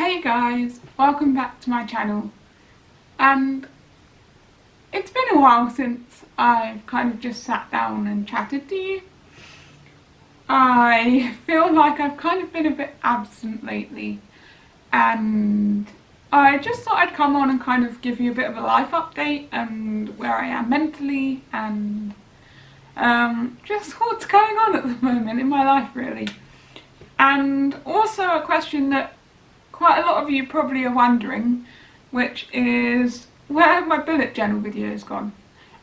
Hey guys, welcome back to my channel, and it's been a while since I've kind of just sat down and chatted to you. I feel like I've kind of been a bit absent lately, and I just thought I'd come on and kind of give you a bit of a life update and where I am mentally and just what's going on at the moment in my life really. And also a question that quite a lot of you probably are wondering, which is where my bullet journal video has gone.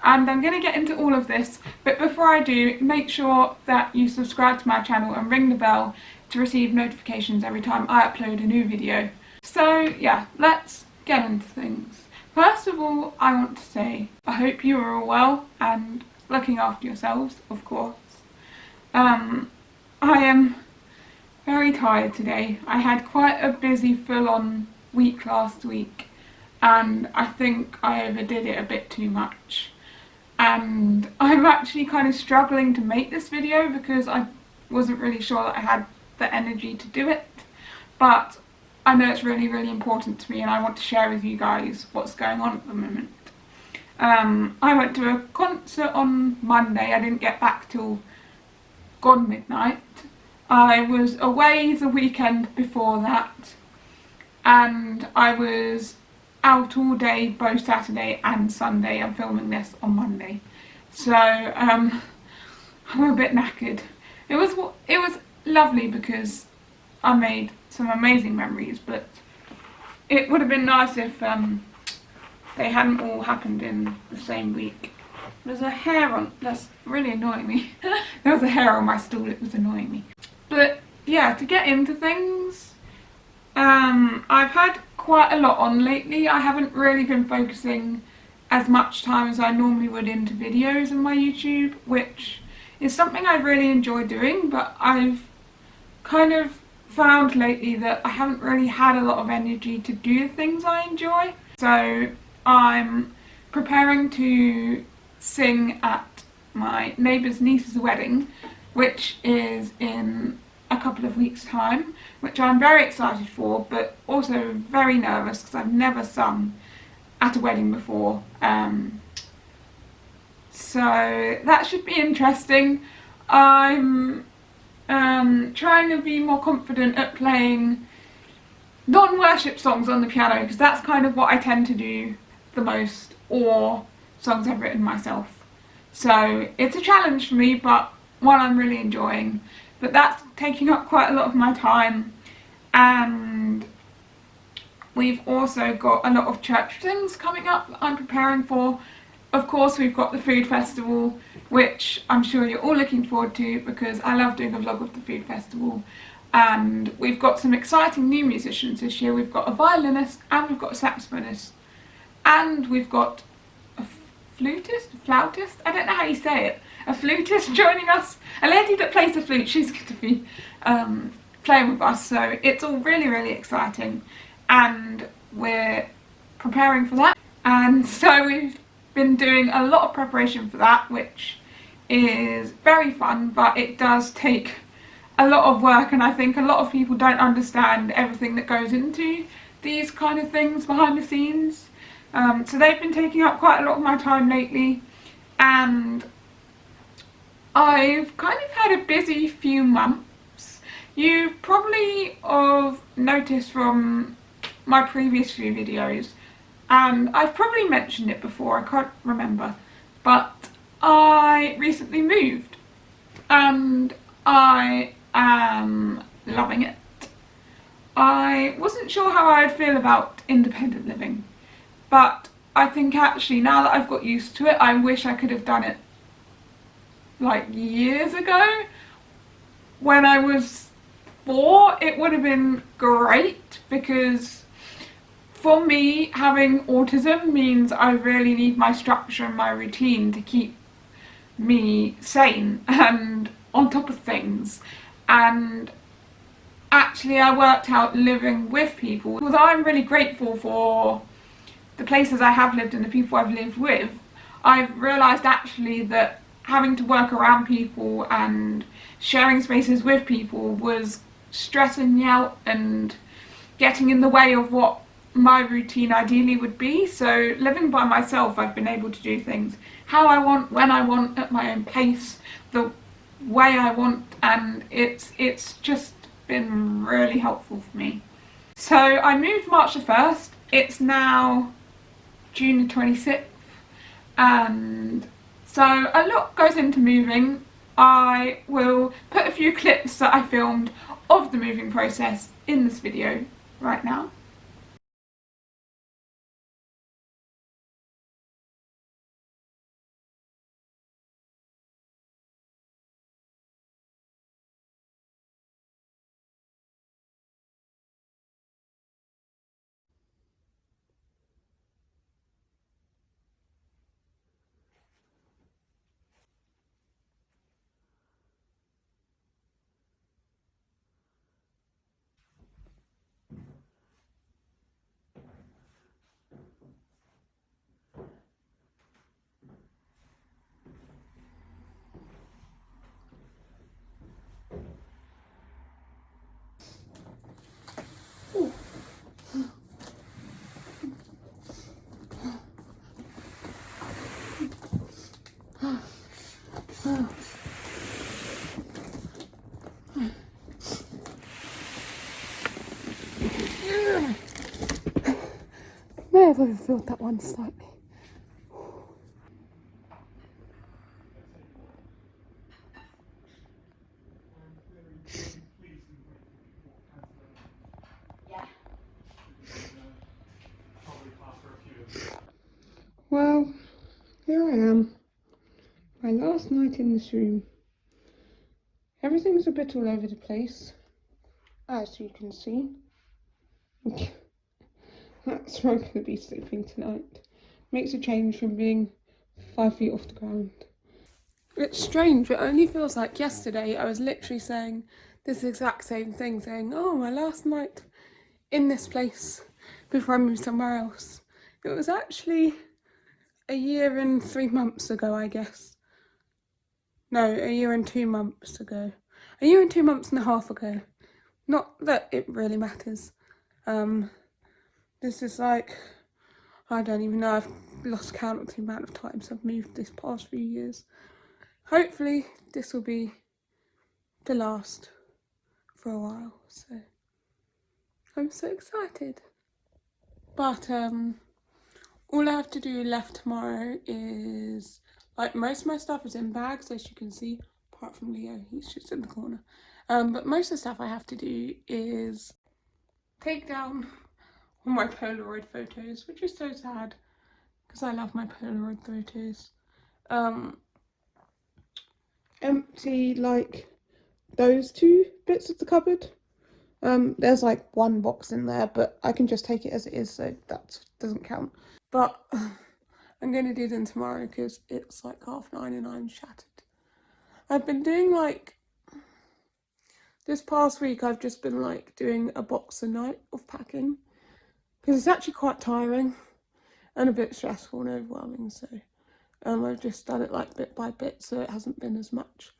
And I'm going to get into all of this, but before I do, make sure that you subscribe to my channel and ring the bell to receive notifications every time I upload a new video. So yeah, let's get into things. First of all, I want to say I hope you are all well and looking after yourselves, of course. I am very tired today. I had quite a busy full-on week last week, and I think I overdid it a bit too much. And I'm actually kind of struggling to make this video because I wasn't really sure that I had the energy to do it. But I know it's really, really important to me, and I want to share with you guys what's going on at the moment. I went to a concert on Monday. I didn't get back till gone midnight. I was away the weekend before that, and I was out all day both Saturday and Sunday. I'm filming this on Monday, so I'm a bit knackered. It was lovely because I made some amazing memories, but it would have been nice if they hadn't all happened in the same week. There's a hair on, that's really annoying me. There was a hair on my stool, it was annoying me. But yeah, to get into things, I've had quite a lot on lately. I haven't really been focusing as much time as I normally would into videos on my YouTube, which is something I really enjoy doing, but I've kind of found lately that I haven't really had a lot of energy to do the things I enjoy. So I'm preparing to sing at my neighbour's niece's wedding, which is in a couple of weeks' time, which I'm very excited for, but also very nervous because I've never sung at a wedding before. So that should be interesting. I'm trying to be more confident at playing non-worship songs on the piano, because that's kind of what I tend to do the most, or songs I've written myself. So it's a challenge for me, but one I'm really enjoying. But that's taking up quite a lot of my time, and we've also got a lot of church things coming up that I'm preparing for. Of course, we've got the food festival, which I'm sure you're all looking forward to because I love doing a vlog of the food festival. And we've got some exciting new musicians this year. We've got a violinist and we've got a saxophonist, and we've got a flautist, I don't know how you say it, a flutist joining us, a lady that plays the flute. She's going to be playing with us, so it's all really, really exciting, and we're preparing for that. And so we've been doing a lot of preparation for that, which is very fun, but it does take a lot of work, and I think a lot of people don't understand everything that goes into these kind of things behind the scenes. So they've been taking up quite a lot of my time lately, and I've kind of had a busy few months. You probably have noticed from my previous few videos, and I've probably mentioned it before, I can't remember, but I recently moved, and I am loving it. I wasn't sure how I'd feel about independent living, but I think actually now that I've got used to it, I wish I could have done it like years ago. When I was 4, it would have been great, because for me, having autism means I really need my structure and my routine to keep me sane and on top of things. And actually I worked out living with people, although I'm really grateful for the places I have lived and the people I've lived with, I've realised actually that having to work around people and sharing spaces with people was stressing me out and getting in the way of what my routine ideally would be. So living by myself, I've been able to do things how I want, when I want, at my own pace, the way I want, and it's just been really helpful for me. So I moved March the 1st, it's now June the 26th, and so a lot goes into moving. I will put a few clips that I filmed of the moving process in this video right now. May have overfilled that one slightly. Well, here I am, my last night in this room. Everything's a bit all over the place, as you can see. That's where I'm going to be sleeping tonight. Makes a change from being 5 feet off the ground. It's strange, it only feels like yesterday I was literally saying this exact same thing, saying, oh, my last night in this place before I moved somewhere else. It was actually a year and 3 months ago, I guess. No, a year and 2 months ago. A year and 2 months and a half ago. Not that it really matters. This is like, I don't even know, I've lost count of the amount of times I've moved this past few years. Hopefully this will be the last for a while, so I'm so excited. But all I have to do left tomorrow is, like, most of my stuff is in bags, as you can see, apart from Leo, he's just in the corner. But most of the stuff I have to do is take down all my Polaroid photos, which is so sad because I love my Polaroid photos. Empty, like, those 2 bits of the cupboard. There's like 1 box in there, but I can just take it as it is, so that doesn't count. But I'm going to do them tomorrow because it's like 9:30 and I'm shattered. I've been doing, like, this past week I've just been like doing a box a night of packing because it's actually quite tiring and a bit stressful and overwhelming, so I've just done it like bit by bit, so it hasn't been as much.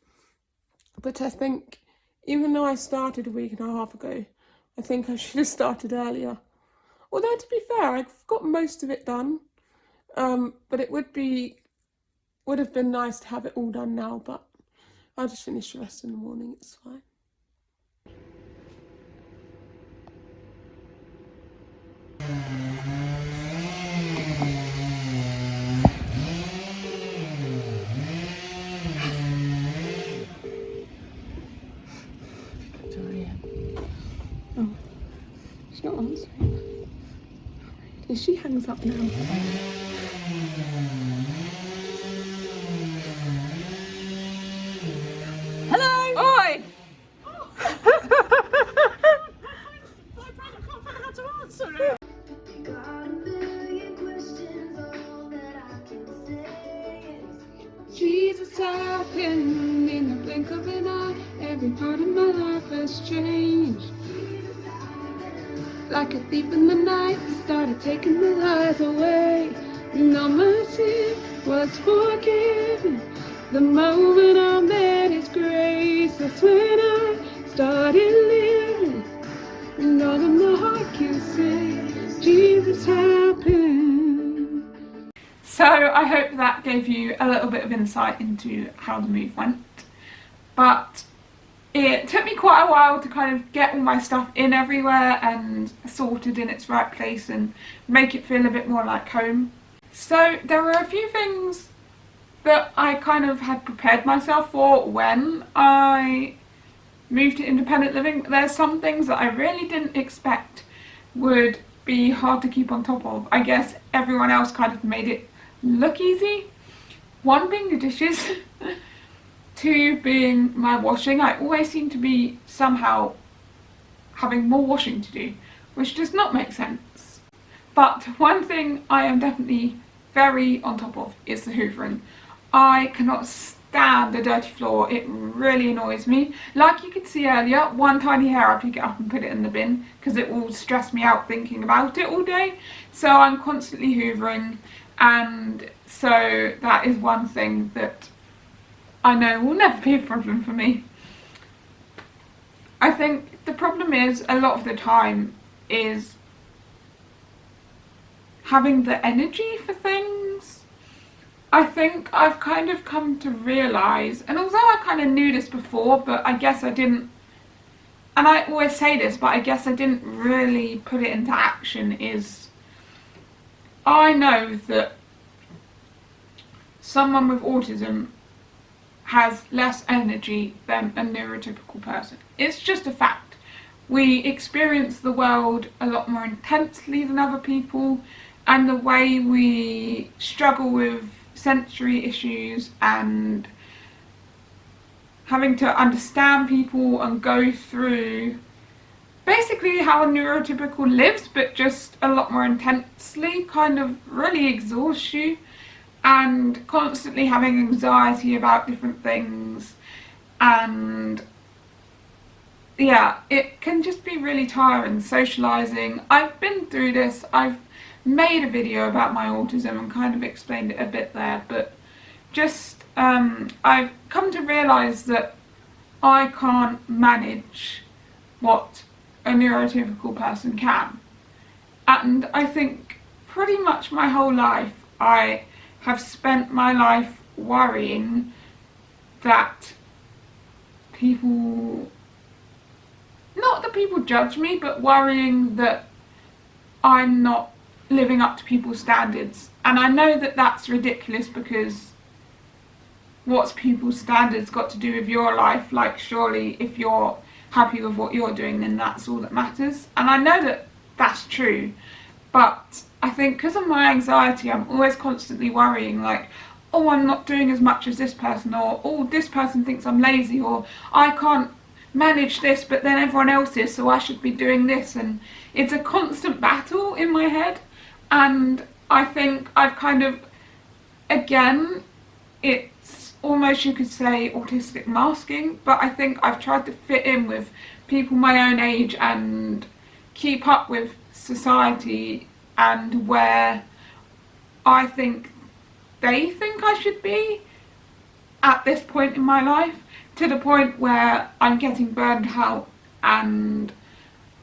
But I think, even though I started a week and a half ago, I think I should have started earlier. Although, to be fair, I've got most of it done, but it would have been nice to have it all done now, but I'll just finish the rest in the morning, it's fine. Oh, she's not answering. She hangs up now. Hello! Oi! Jesus happened in the blink of an eye. Every part of my life has changed. Like a thief in the night, started taking the lies away. No mercy was forgiven. The moment I met His grace, that's when I started living. And all of my heart can say Jesus happened. So I hope that gave you a little bit of insight into how the move went. But it took me quite a while to kind of get all my stuff in everywhere and sorted in its right place and make it feel a bit more like home. So there were a few things that I kind of had prepared myself for when I moved to independent living. There's some things that I really didn't expect would be hard to keep on top of. I guess everyone else kind of made it look easy. One being the dishes, two being my washing. I always seem to be somehow having more washing to do, which does not make sense. But one thing I am definitely very on top of is the hoovering. I cannot stand the dirty floor. It really annoys me. Like you could see earlier, one tiny hair I pick it up and put it in the bin because it will stress me out thinking about it all day. So I'm constantly hoovering, and so that is one thing that I know will never be a problem for me. I think the problem is a lot of the time is having the energy for things. I think I've kind of come to realise, and although I kind of knew this before, but I guess I didn't, and I always say this, but I guess I didn't really put it into action, is I know that someone with autism has less energy than a neurotypical person. It's just a fact. We experience the world a lot more intensely than other people, and the way we struggle with sensory issues and having to understand people and go through basically how a neurotypical lives, but just a lot more intensely, kind of really exhausts you, and constantly having anxiety about different things, and yeah, it can just be really tiring socialising. I've been through this. I've made a video about my autism and kind of explained it a bit there, but just I've come to realise that I can't manage what a neurotypical person can, and I think pretty much my whole life I have spent my life worrying that people, not that people judge me, but worrying that I'm not living up to people's standards. And I know that that's ridiculous, because what's people's standards got to do with your life? Like, surely if you're happy with what you're doing, then that's all that matters. And I know that that's true, but I think because of my anxiety, I'm always constantly worrying, like, oh, I'm not doing as much as this person, or oh, this person thinks I'm lazy, or I can't manage this, but then everyone else is, so I should be doing this. And it's a constant battle in my head. And I think I've kind of, again, it's almost, you could say, autistic masking, but I think I've tried to fit in with people my own age and keep up with society and where I think they think I should be at this point in my life, to the point where I'm getting burned out and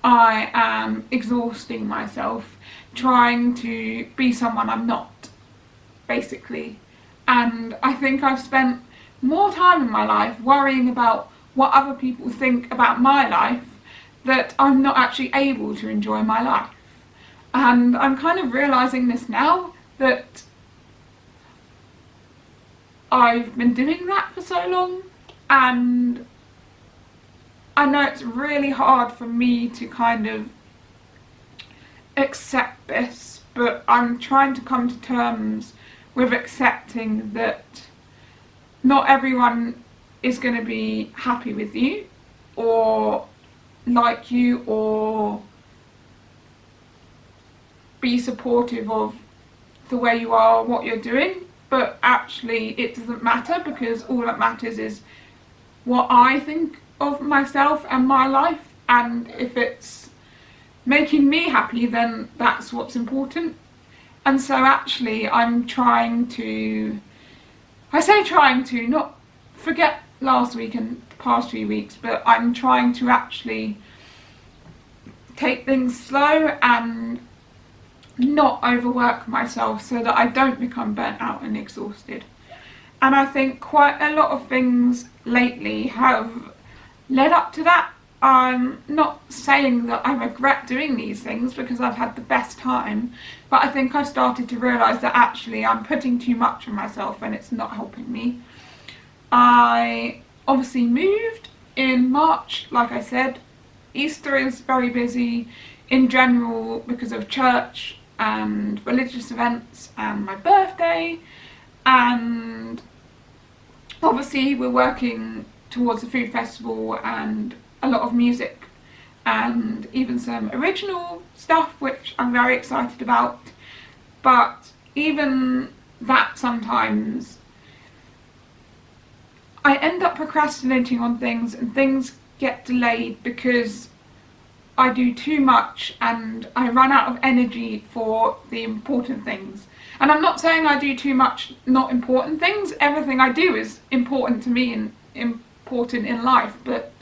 I am exhausting myself trying to be someone I'm not, basically. And I think I've spent more time in my life worrying about what other people think about my life, that I'm not actually able to enjoy my life. And I'm kind of realising this now, that I've been doing that for so long, and I know it's really hard for me to kind of accept this, but I'm trying to come to terms with accepting that not everyone is going to be happy with you or like you or be supportive of the way you are, what you're doing, but actually it doesn't matter, because all that matters is what I think of myself and my life, and if it's making me happy, then that's what's important. And so actually I'm trying to, I say trying to, not forget last week and the past few weeks, but I'm trying to actually take things slow and not overwork myself so that I don't become burnt out and exhausted. And I think quite a lot of things lately have led up to that. I'm not saying that I regret doing these things because I've had the best time, but I think I've started to realise that actually I'm putting too much on myself and it's not helping me. I obviously moved in March, like I said. Easter is very busy in general because of church and religious events and my birthday, and obviously we're working towards a food festival and a lot of music and even some original stuff which I'm very excited about. But even that, sometimes I end up procrastinating on things and things get delayed because I do too much and I run out of energy for the important things. And I'm not saying I do too much not important things. Everything I do is important to me and important in life, but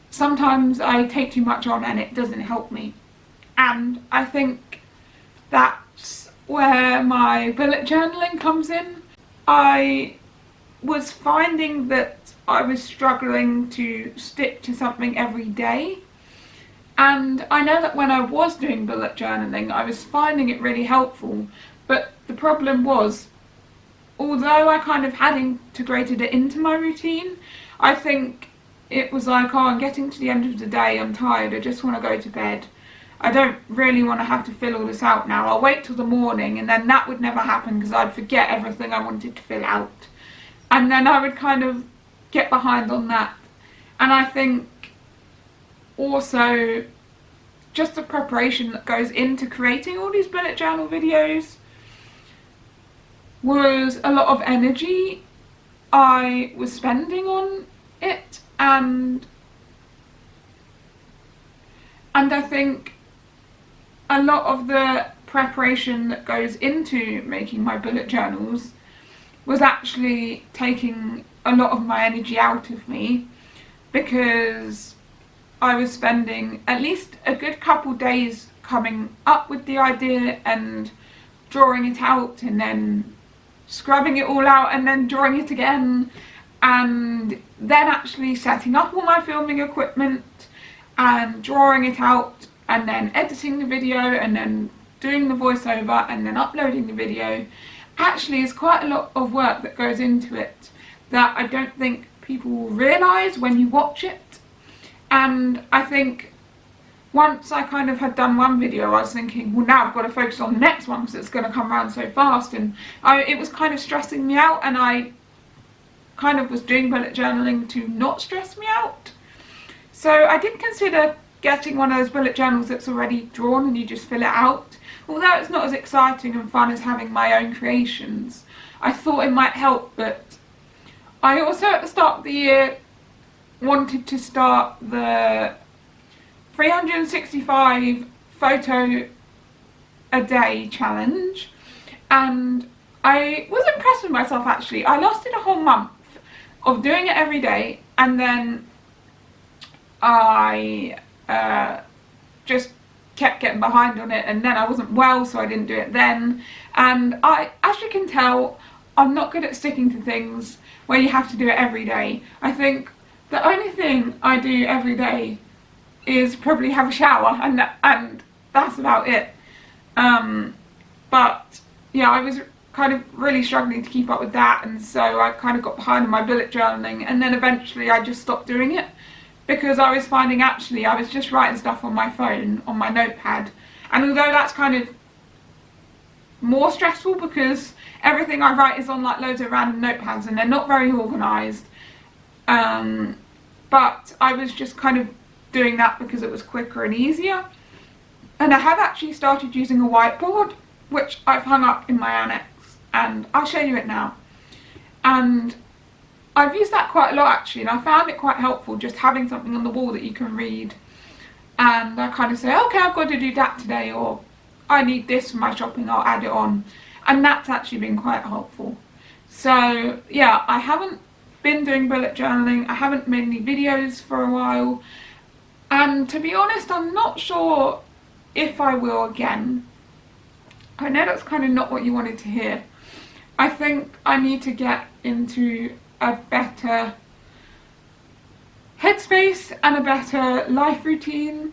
sometimes I take too much on and it doesn't help me. And I think that's where my bullet journaling comes in. I was finding that I was struggling to stick to something every day. And I know that when I was doing bullet journaling, I was finding it really helpful, but the problem was, although I kind of had integrated it into my routine, I think it was like, oh, I'm getting to the end of the day, I'm tired, I just want to go to bed. I don't really want to have to fill all this out now. I'll wait till the morning, and then that would never happen because I'd forget everything I wanted to fill out. And then I would kind of get behind on that. And I think also just the preparation that goes into creating all these bullet journal videos was a lot of energy I was spending on it, and I think a lot of the preparation that goes into making my bullet journals was actually taking a lot of my energy out of me, because I was spending at least a good couple days coming up with the idea and drawing it out and then scrubbing it all out and then drawing it again, and then actually setting up all my filming equipment and drawing it out and then editing the video and then doing the voiceover and then uploading the video. Actually, is quite a lot of work that goes into it that I don't think people will realise when you watch it. And I think once I kind of had done one video, I was thinking, well, now I've got to focus on the next one because it's going to come around so fast, and it was kind of stressing me out, and I kind of was doing bullet journaling to not stress me out. So I did consider getting one of those bullet journals that's already drawn and you just fill it out. Although it's not as exciting and fun as having my own creations, I thought it might help. But I also, at the start of the year, wanted to start the 365 photo a day challenge, and I was impressed with myself actually. I lasted a whole month of doing it every day, and then I just kept getting behind on it, and then I wasn't well, so I didn't do it then. And as you can tell, I'm not good at sticking to things where you have to do it every day. I think the only thing I do every day is probably have a shower, and that's about it. But yeah, I was kind of really struggling to keep up with that, and so I kind of got behind on my bullet journaling, and then eventually I just stopped doing it because I was finding actually I was just writing stuff on my phone, on my notepad, and although that's kind of more stressful because everything I write is on like loads of random notepads and they're not very organised, but I was just kind of doing that because it was quicker and easier. And I have actually started using a whiteboard, which I've hung up in my annex, and I'll show you it now. And I've used that quite a lot actually, and I found it quite helpful just having something on the wall that you can read, and I kind of say, okay, I've got to do that today, or I need this for my shopping, I'll add it on, and that's actually been quite helpful. So yeah, I haven't been doing bullet journaling, I haven't made any videos for a while, And to be honest, I'm not sure if I will again. I know that's kind of not what you wanted to hear. I think I need to get into a better headspace and a better life routine.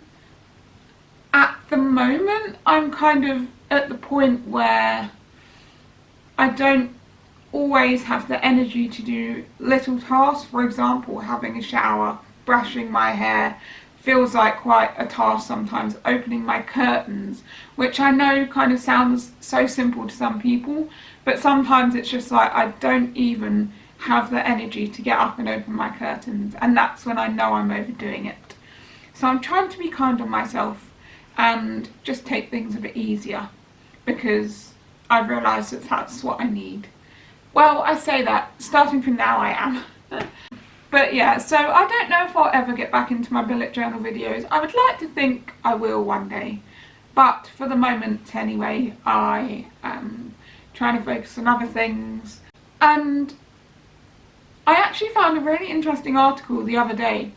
At the moment, I'm kind of at the point where I don't always have the energy to do little tasks. For example, having a shower, brushing my hair feels like quite a task sometimes. Opening my curtains, which I know kind of sounds so simple to some people, but sometimes it's just like I don't even have the energy to get up and open my curtains, and that's when I know I'm overdoing it. So I'm trying to be kind on myself and just take things a bit easier, because I've realised that that's what I need. Well, I say that, starting from now I am. But yeah, so I don't know if I'll ever get back into my bullet journal videos. I would like to think I will one day, but for the moment anyway, I am trying to focus on other things. And I actually found a really interesting article the other day.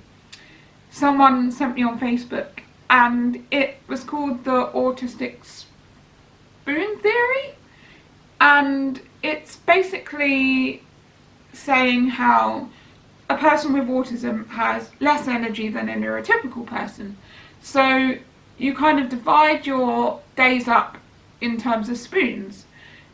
Someone sent me on Facebook, and it was called the Autistic Spoon Theory, and it's basically saying how a person with autism has less energy than a neurotypical person. So you kind of divide your days up in terms of spoons.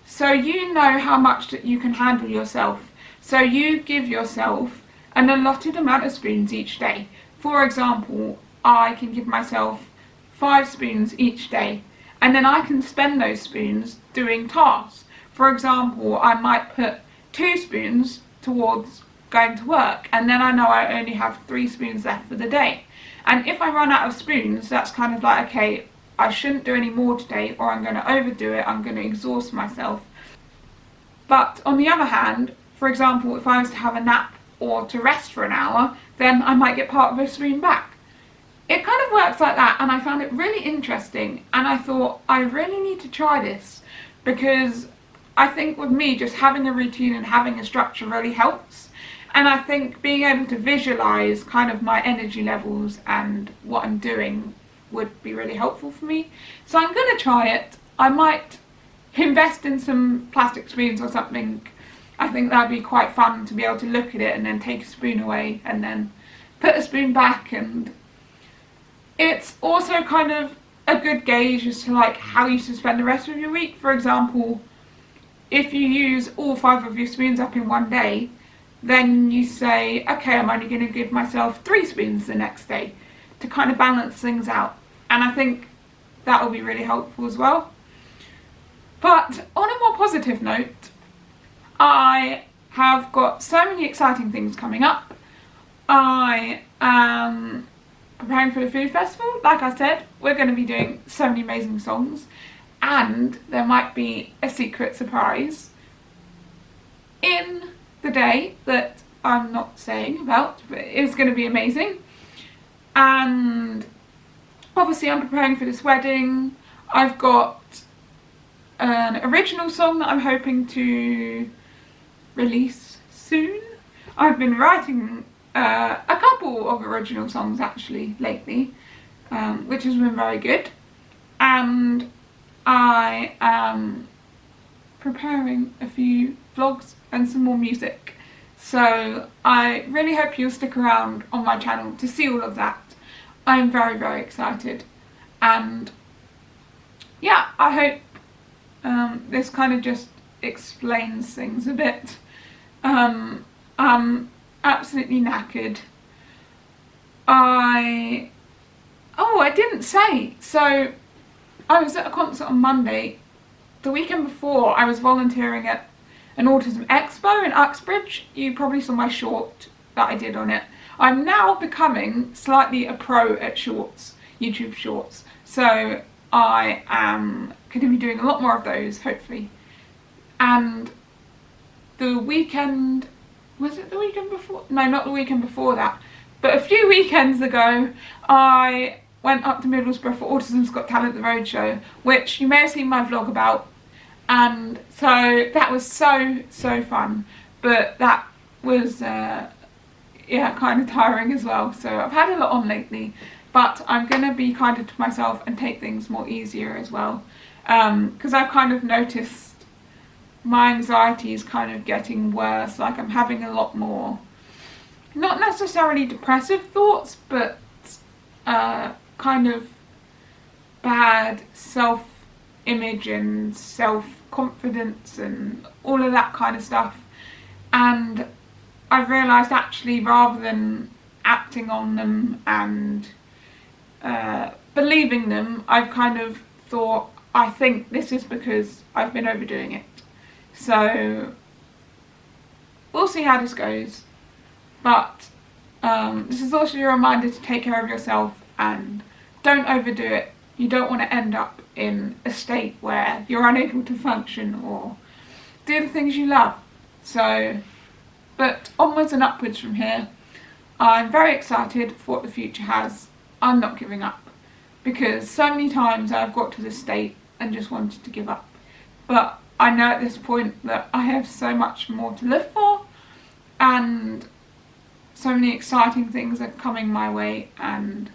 So you know how much that you can handle yourself. So you give yourself an allotted amount of spoons each day. For example, I can give myself 5 spoons each day, and then I can spend those spoons doing tasks. For example, I might put 2 spoons towards going to work, and then I know I only have 3 spoons left for the day. And if I run out of spoons, that's kind of like, okay, I shouldn't do any more today, or I'm going to overdo it, I'm going to exhaust myself. But on the other hand, for example, if I was to have a nap or to rest for an hour, then I might get part of a spoon back. It kind of works like that, and I found it really interesting, and I thought I really need to try this, because I think with me, just having a routine and having a structure really helps. And I think being able to visualise kind of my energy levels and what I'm doing would be really helpful for me. So I'm going to try it. I might invest in some plastic spoons or something. I think that'd be quite fun to be able to look at it and then take a spoon away and then put a spoon back. And it's also kind of a good gauge as to like how you should spend the rest of your week. For example, if you use all 5 of your spoons up in one day, then you say, okay, I'm only going to give myself 3 spoons the next day to kind of balance things out. And I think that will be really helpful as well. But on a more positive note, I have got so many exciting things coming up. I am preparing for the food festival. Like I said, we're going to be doing so many amazing songs, and there might be a secret surprise in the day that I'm not saying about, but it's going to be amazing. And obviously I'm preparing for this wedding. I've got an original song that I'm hoping to release soon. I've been writing a couple of original songs actually lately, which has been very good. And I am preparing a few vlogs and some more music, so I really hope you'll stick around on my channel to see all of that. I'm very, very excited, and yeah, I hope this kind of just explains things a bit. I'm absolutely knackered. I didn't say, so I was at a concert on Monday. The weekend before, I was volunteering at an Autism Expo in Uxbridge. You probably saw my short that I did on it. I'm now becoming slightly a pro at shorts, YouTube shorts. So I am going to be doing a lot more of those, hopefully. And the weekend, was it the weekend before? No, not the weekend before that. But a few weekends ago, I went up to Middlesbrough for Autism's Got Talent, the roadshow, which you may have seen my vlog about. And so that was so fun, but that was yeah, kind of tiring as well. So I've had a lot on lately, but I'm going to be kinder to myself and take things more easier as well, because I've kind of noticed my anxiety is kind of getting worse. Like, I'm having a lot more, not necessarily depressive thoughts, but kind of bad self-image and self-confidence and all of that kind of stuff. And I've realised, actually, rather than acting on them and believing them, I've kind of thought, I think this is because I've been overdoing it. So we'll see how this goes, but this is also a reminder to take care of yourself and don't overdo it. You don't want to end up in a state where you're unable to function or do the things you love. So, but onwards and upwards from here. I'm very excited for what the future has. I'm not giving up, because so many times I've got to this state and just wanted to give up. But I know at this point that I have so much more to live for, and so many exciting things are coming my way, and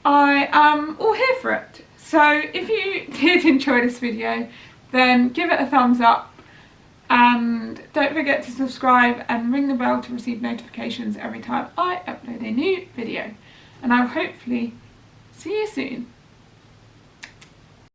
I am all here for it. So if you did enjoy this video, then give it a thumbs up, and don't forget to subscribe and ring the bell to receive notifications every time I upload a new video. And I'll hopefully see you soon.